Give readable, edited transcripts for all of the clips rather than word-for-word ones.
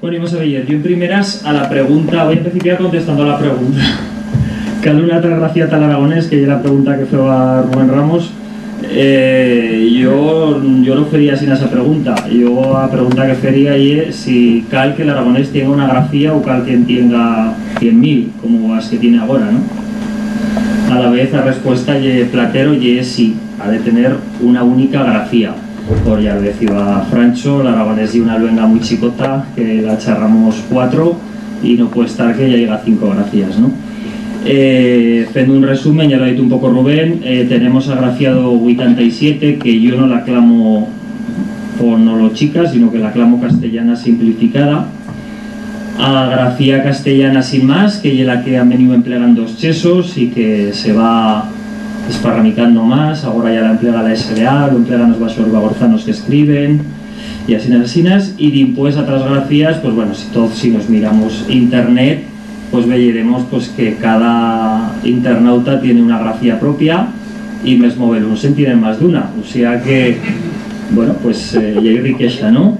Bueno, vamos a ver, yo en primeras a la pregunta, voy a empezar contestando a la pregunta. Cal una altra gràcia tal aragonès, que hi ha la pregunta que feu a Rubén Ramos. Jo no faria sin esa pregunta. Yo la pregunta que faria es si cal que el aragonés tenga una grafía o cal que tenga 100.000, como las que tiene ahora, ¿no? A la vez la respuesta es platero y es sí, ha de tener una única grafía. Por ya lo decía Francho, el aragonés tiene una luenga muy chicota, que la charramos 4 y no puede estar que ya llega 5 grafías, ¿no? Haciendo un resumen, ya lo ha dicho un poco Rubén, tenemos agrafiado 87, que yo no la clamo fonolochica, sino que la clamo castellana simplificada. A grafía castellana sin más, que es la que han venido empleando los chesos y que se va esparramicando más. Ahora ya la emplea la SLA, lo emplean los basorbagozanos que escriben y así. Y después a otras grafías, pues bueno, si nos miramos internet, pues veremos pues, que cada internauta tiene una grafía propia y mismo Belusen tienen más de una, o sea que, bueno, pues ya hay riqueza, ¿no?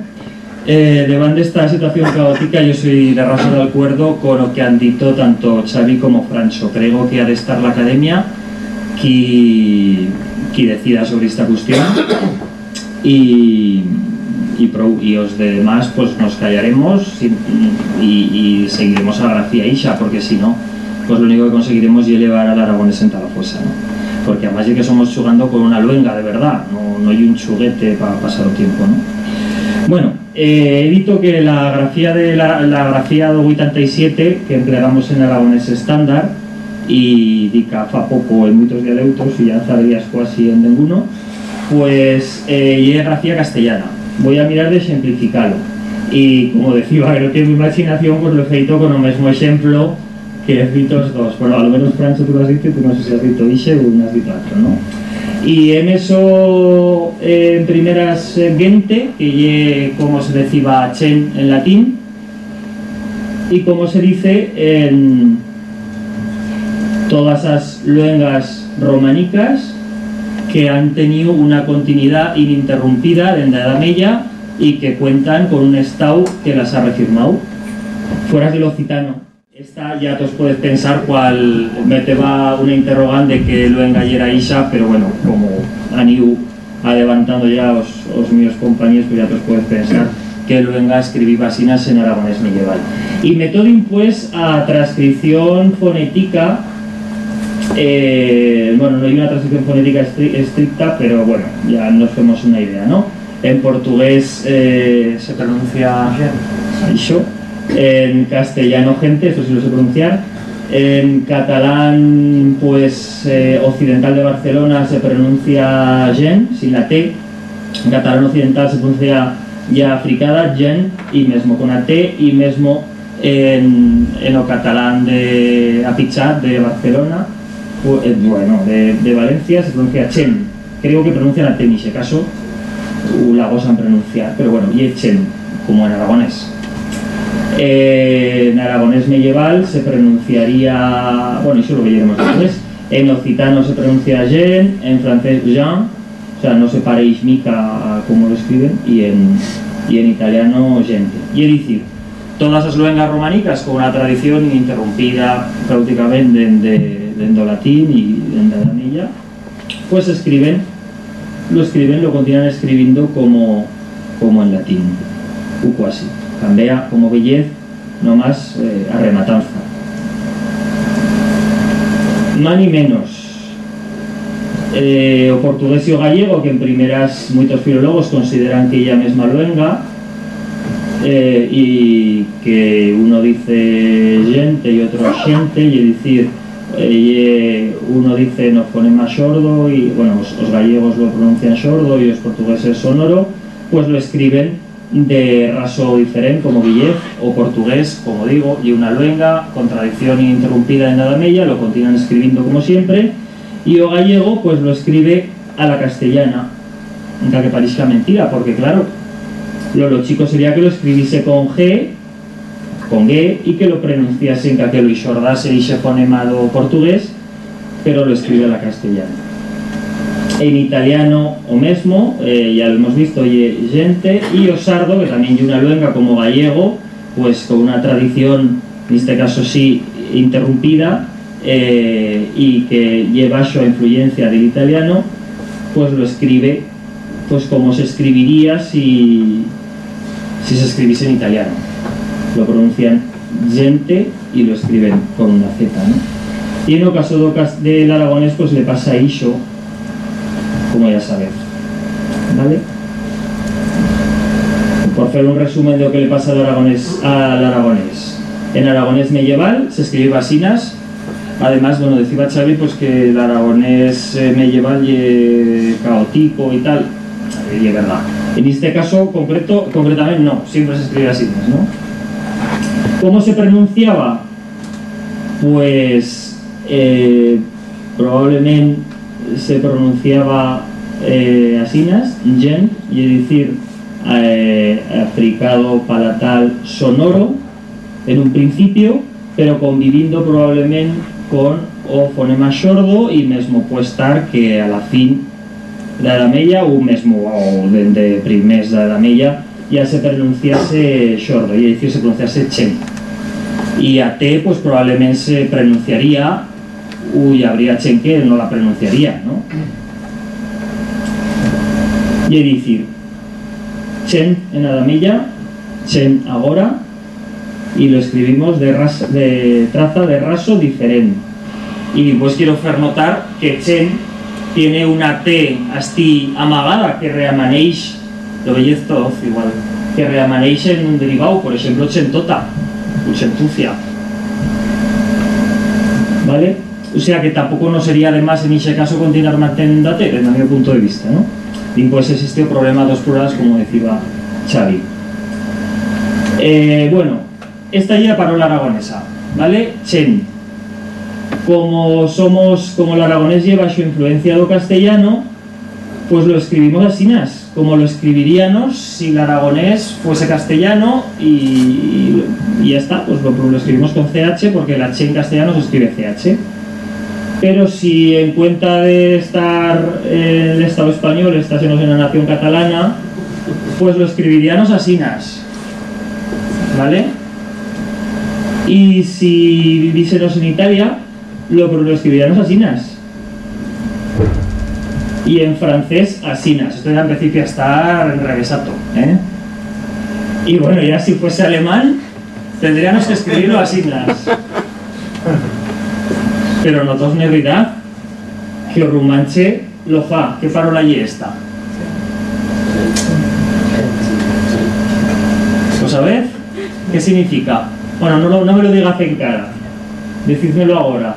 Devant de esta situación caótica, yo soy de raso de acuerdo con lo que han dicho tanto Xavi como Francho. Creo que ha de estar la academia que decida sobre esta cuestión y los demás pues nos callaremos y seguiremos a la grafía Isha, porque si no, pues lo único que conseguiremos es elevar al aragonés en Talafosa, ¿no? Porque además de que somos jugando con una luenga de verdad, no hay un chuguete para pasar el tiempo, ¿no? Bueno, he dicho que la grafía de la grafía de 87 que empleamos en aragonés estándar y dica fa poco en muchos dialectos y ya sabrías casi en ninguno, pues es grafía castellana. Voy a mirar de ejemplificarlo y como decía, creo que mi imaginación pues lo he feito con el mismo ejemplo que he dicho los dos. Bueno, a lo menos Francho tú lo has dicho y tú no sé si has dicho Ixe o no has dicho otro, ¿no? Y en eso, en primeras gente, que es como se decía chen en latín y como se dice en todas las luengas románicas que han tenido una continuidad ininterrumpida desde la Edad Media y que cuentan con un estado que las ha refirmado. Fuera de lo occitano. Esta ya os puedes pensar cuál me va una interrogante que lo engallera Isha, pero bueno, como han ido levantando ya los míos compañeros, pues ya os puedes pensar que lo venga a escribir basinas en aragonés medieval. Y método pues a transcripción fonética. Bueno, no hay una transcripción fonética estricta, pero bueno, ya nos hacemos una idea, ¿no? En portugués se pronuncia això, en castellano gente, esto sí lo sé pronunciar, en catalán pues occidental de Barcelona se pronuncia gen, sin la T, en catalán occidental se pronuncia ya africada, gen, y mismo con la T, y mismo en el catalán de Apichat, de Barcelona, bueno, de Valencia se pronuncia chen, creo que pronuncian a T en ese caso, la gozan pronunciar, pero bueno, y es chen, como en aragonés. En aragonés medieval se pronunciaría, bueno, eso lo veremos después, en occitano se pronuncia gen, en francés jean, o sea, no se pareix mica a cómo lo escriben, y en italiano gente. Y es decir, todas las luengas románicas con una tradición ininterrumpida prácticamente de latín y en la Edad Media, pues lo continúan escribiendo como en latín, o casi. Cambia como bellez, no más arrematanza. Más ni menos. O portugués y o gallego, que en primeras muchos filólogos consideran que ella misma luenga, y que uno dice gente y otro gente, y es decir, uno dice no fonema sordo, y bueno, los gallegos lo pronuncian sordo y los portugueses sonoro, pues lo escriben de raso diferente como Villez o portugués, como digo, y una luenga con tradición ininterrumpida en la Edad Media, lo continúan escribiendo como siempre, y o gallego pues lo escribe a la castellana, aunque parezca mentira, porque claro, lo chico sería que lo escribiese con G, y que lo pronunciase en que lo isordase y se fonema do portugués, pero lo escribe a la castellana. En italiano o mesmo, ya lo hemos visto, y gente, y o sardo, que también hay una luenga como gallego, pues con una tradición, en este caso sí, interrumpida, y que lleva su influencia del italiano, pues lo escribe pues como se escribiría si se escribiese en italiano. Lo pronuncian gente y lo escriben con una Z, ¿no? Y en el caso del aragonés pues le pasa iso, como ya sabéis, ¿vale? Por hacer un resumen de lo que le pasa al aragonés. En aragonés medieval se escribe asinas. Además, bueno, decía Xavi pues que el aragonés medieval es caótico y tal, y es verdad. En este caso concretamente no, siempre se escribe así, ¿no? ¿Cómo se pronunciaba? Pues probablemente se pronunciaba asinas, gent, y es decir, fricado, palatal, sonoro, en un principio, pero conviviendo probablemente con o fonema xordo y mesmo puede estar que a la fin da Edad Media o mesmo o de primers da Edad Media ya se pronunciase xordo, y es decir, se pronunciase chen. Y a T pues probablemente se pronunciaría y habría chen que no la pronunciaría, ¿no? Y es decir, chen en Edad Media, chen agora, y lo escribimos de traza de raso diferente. Y pues quiero hacer notar que chen tiene una T así amagada que reamaneix, lo veis todos igual, que reamaneix en un derivado, por ejemplo chentota o chentucia, ¿vale? O sea que tampoco no sería además en ese caso continuar manteniendo T desde mi punto de vista, ¿no? Y pues existe el problema de dos plurales, como decía Xavi. Bueno, esta ya paró la aragonesa, ¿vale? Chen. Como el aragonés lleva su influencia do castellano, pues lo escribimos así, como lo escribiríamos si el aragonés fuese castellano, y ya está, pues lo escribimos con CH porque la H en castellano se escribe CH. Pero si en cuenta de estar el Estado español, estás en una nación catalana, pues lo escribiríamos así, ¿vale? Y si viviésemos en Italia, lo escribiríamos asinas. Y en francés, asinas. Esto ya empecé a estar enrevesato, ¿eh? Y bueno, ya si fuese alemán, tendríamos que escribirlo asinas. Pero no tos negrida, que rumanche lo fa. ¿Qué parola allí está? ¿Lo sabéis? ¿Qué significa? Bueno, no me lo digas en cara. Decídmelo ahora.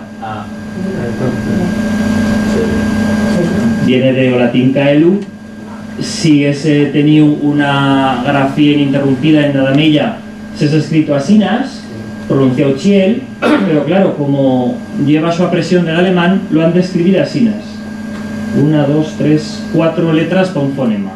Viene de latín caelu. Si ese tenido una grafía ininterrumpida en Edad Media, se ha escrito asinas, pronunciado chiel, pero claro, como lleva su presión del alemán, lo han de escribir asinas. 1, 2, 3, 4 letras con fonema.